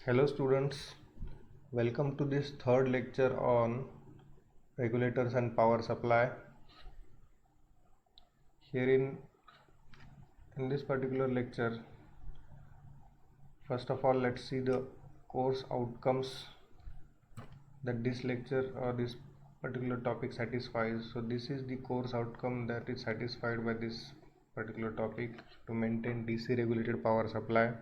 Hello students, welcome to this third lecture on regulators and power supply. Here in this particular lecture, first of all let's see the course outcomes that this lecture or this particular topic satisfies. So this is the course outcome that is satisfied by this particular topic to maintain DC regulated power supply,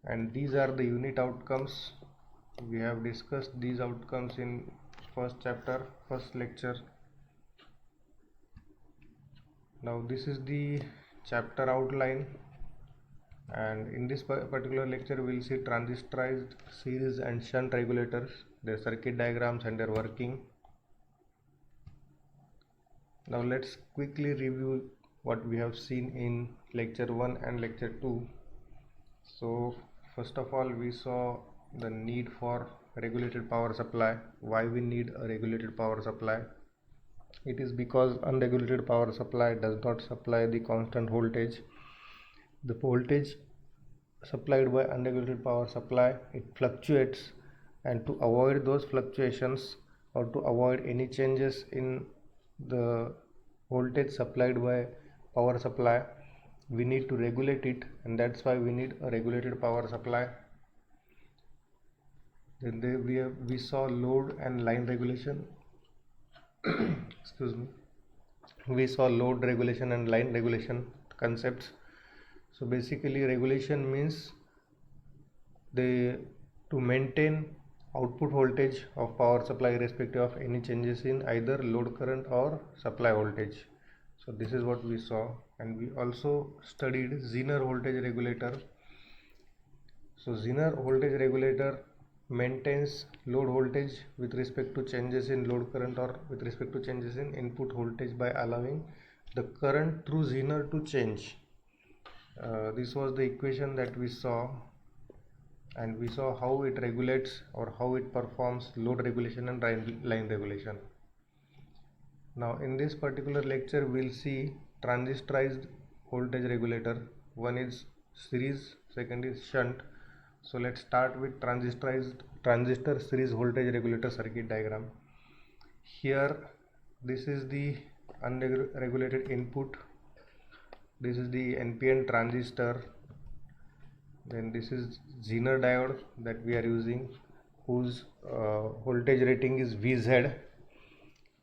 and these are the unit outcomes. We have discussed these outcomes in first chapter, first lecture. Now this is the chapter outline, and in this particular lecture we'll see transistorized series and shunt regulators, their circuit diagrams and their working. Now let's quickly review what we have seen in lecture 1 and lecture 2. So first of all, we saw the need for regulated power supply. Why we need a regulated power supply? It is because unregulated power supply does not supply the constant voltage. The voltage supplied by unregulated power supply, it fluctuates, and to avoid those fluctuations or to avoid any changes in the voltage supplied by power supply, we need to regulate it, and that's why we need a regulated power supply. Then we saw load and line regulation. Excuse me. We saw load regulation and line regulation concepts. So basically regulation means to maintain output voltage of power supply irrespective of any changes in either load current or supply voltage. So this is what we saw, and we also studied Zener voltage regulator. So Zener voltage regulator maintains load voltage with respect to changes in load current or with respect to changes in input voltage by allowing the current through Zener to change. This was the equation that we saw, and we saw how it regulates or how it performs load regulation and line regulation. Now in this particular lecture we'll see transistorized voltage regulator. One is series, second is shunt. So let's start with transistor series voltage regulator circuit diagram. Here this is the unregulated input, this is the NPN transistor, then this is Zener diode that we are using, whose voltage rating is VZ,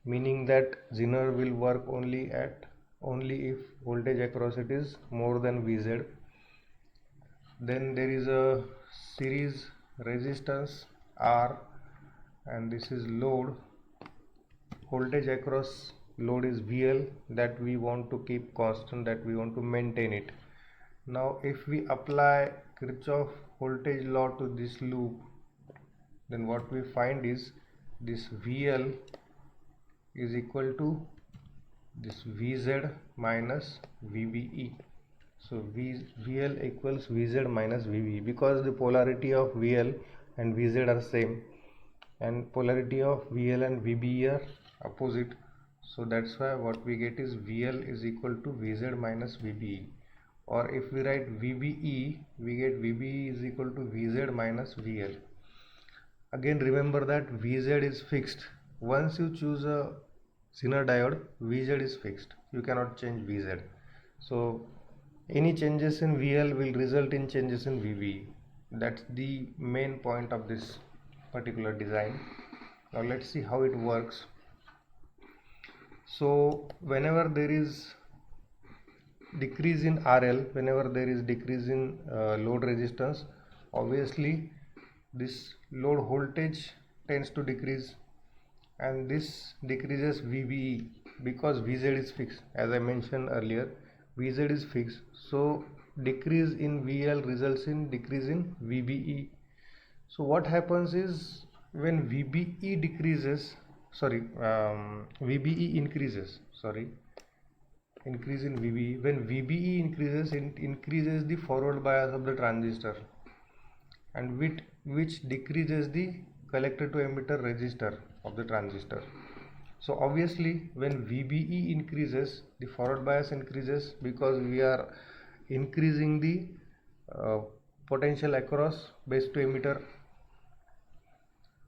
meaning that Zener will work only if voltage across it is more than VZ. Then there is a series resistance R, and this is load. Voltage across load is VL, that we want to keep constant, that we want to maintain it. Now if we apply Kirchhoff voltage law to this loop, then what we find is this VL is equal to this VZ minus VBE. So VL equals VZ minus VBE, because the polarity of VL and VZ are same and polarity of VL and VBE are opposite. So that's why what we get is VL is equal to VZ minus VBE, or if we write VBE, we get VBE is equal to VZ minus VL. Again remember that VZ is fixed. Once you choose a Zener diode, VZ is fixed, you cannot change VZ. So any changes in VL will result in changes in VBE. That's the main point of this particular design. Now let's see how it works. So whenever there is decrease in RL, whenever there is decrease in load resistance, obviously this load voltage tends to decrease, and this decreases VBE because VZ is fixed. As I mentioned earlier, VZ is fixed, so decrease in VL results in decrease in VBE. So what happens is when VBE decreases, VBE increases, increase in VBE. When VBE increases, it increases the forward bias of the transistor, and which decreases the collector to emitter resistor of the transistor. So obviously when VBE increases, the forward bias increases because we are increasing the potential across base to emitter,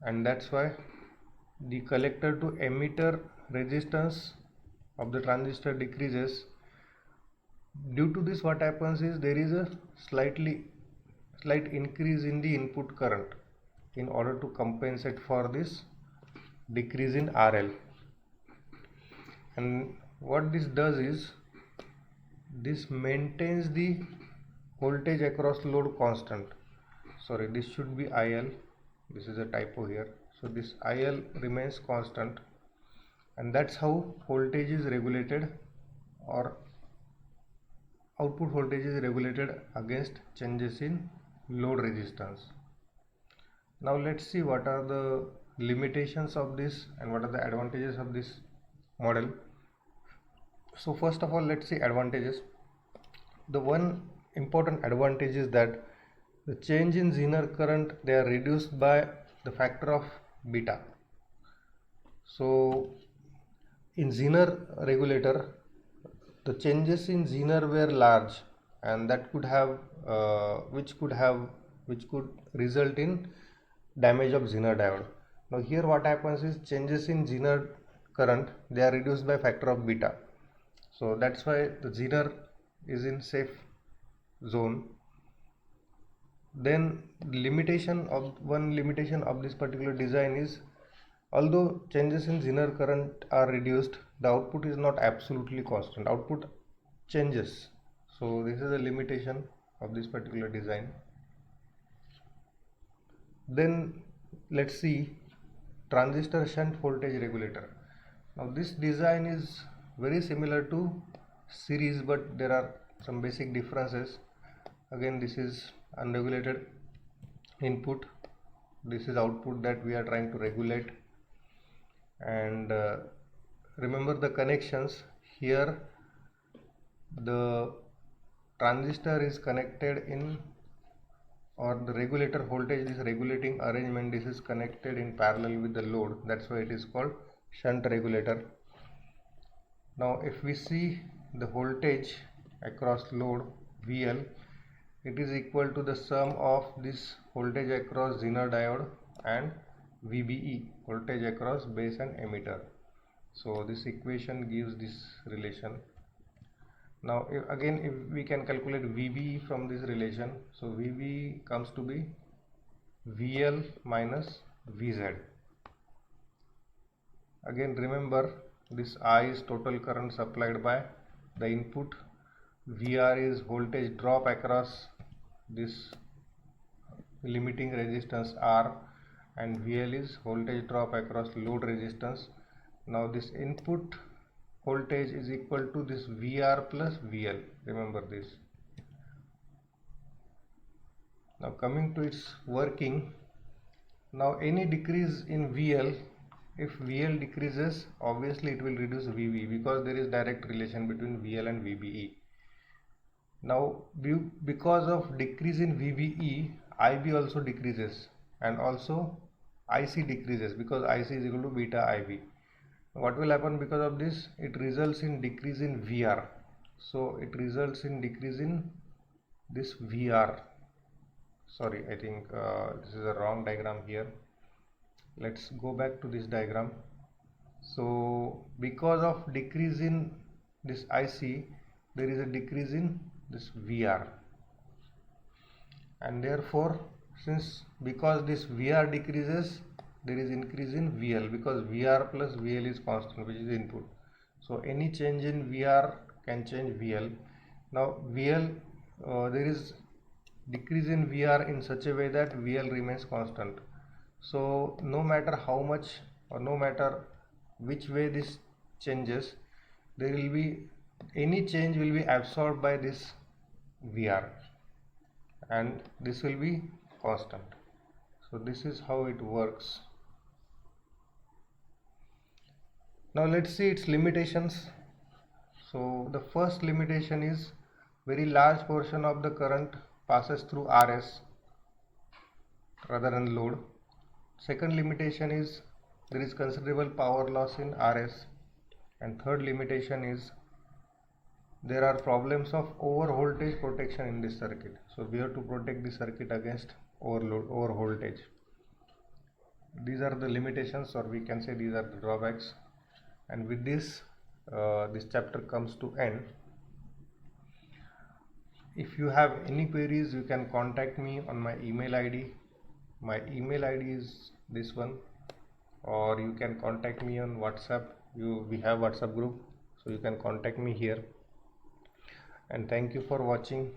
and that's why the collector to emitter resistance of the transistor decreases. Due to this, what happens is there is a slight increase in the input current in order to compensate for this decrease in RL. And what this does is this maintains the voltage across load constant. Sorry, this should be IL. This is a typo here. So this IL remains constant, and that's how voltage is regulated, or output voltage is regulated against changes in load resistance. Now let's see what are the limitations of this and what are the advantages of this model. So first of all, let's see advantages. The one important advantage is that the change in Zener current, they are reduced by the factor of beta. So in Zener regulator, the changes in Zener were large, and that could have which could result in damage of Zener diode. Now here what happens is changes in Zener current, they are reduced by factor of beta. So that's why the Zener is in safe zone. Then one limitation of this particular design is, although changes in Zener current are reduced, the output is not absolutely constant. Output changes. So this is a limitation of this particular design. Then let's see transistor shunt voltage regulator. Now this design is very similar to series, but there are some basic differences. Again, this is unregulated input, this is output that we are trying to regulate, and remember the connections here. The transistor is connected in, or the regulator voltage, this regulating arrangement, this is connected in parallel with the load. That's why it is called shunt regulator. Now if we see the voltage across load VL, it is equal to the sum of this voltage across Zener diode and VBE, voltage across base and emitter. So this equation gives this relation. Now if we can calculate VBE from this relation, so VBE comes to be VL minus VZ. Again remember, this I is total current supplied by the input, VR is voltage drop across this limiting resistance R, and VL is voltage drop across load resistance. Now this input voltage is equal to this VR plus VL, remember this. Now coming to its working, now any decrease in VL, if VL decreases, obviously it will reduce VB, because there is direct relation between VL and VBE. Now because of decrease in VBE, IB also decreases, and also IC decreases, because IC is equal to beta IB. What will happen because of this? It results in decrease in VR. So it results in decrease in this VR. Sorry, I think this is a wrong diagram here. Let's go back to this diagram. So because of decrease in this IC, there is a decrease in this VR, and therefore because this VR decreases, there is increase in VL, because VR plus VL is constant, which is input. So any change in VR can change VL. Now VL, there is decrease in VR in such a way that VL remains constant. So no matter how much, or no matter which way this changes, there will be, any change will be absorbed by this VR, and this will be constant. So this is how it works. Now let's see its limitations. So the first limitation is, very large portion of the current passes through RS rather than load. Second limitation is, there is considerable power loss in RS. And third limitation is, there are problems of over voltage protection in this circuit. So we have to protect the circuit against overload, over voltage. These are the limitations, or we can say these are the drawbacks. And with this, this chapter comes to end. If you have any queries, you can contact me on my email ID. My email ID is this one, or you can contact me on WhatsApp. We have WhatsApp group, so you can contact me here. And thank you for watching.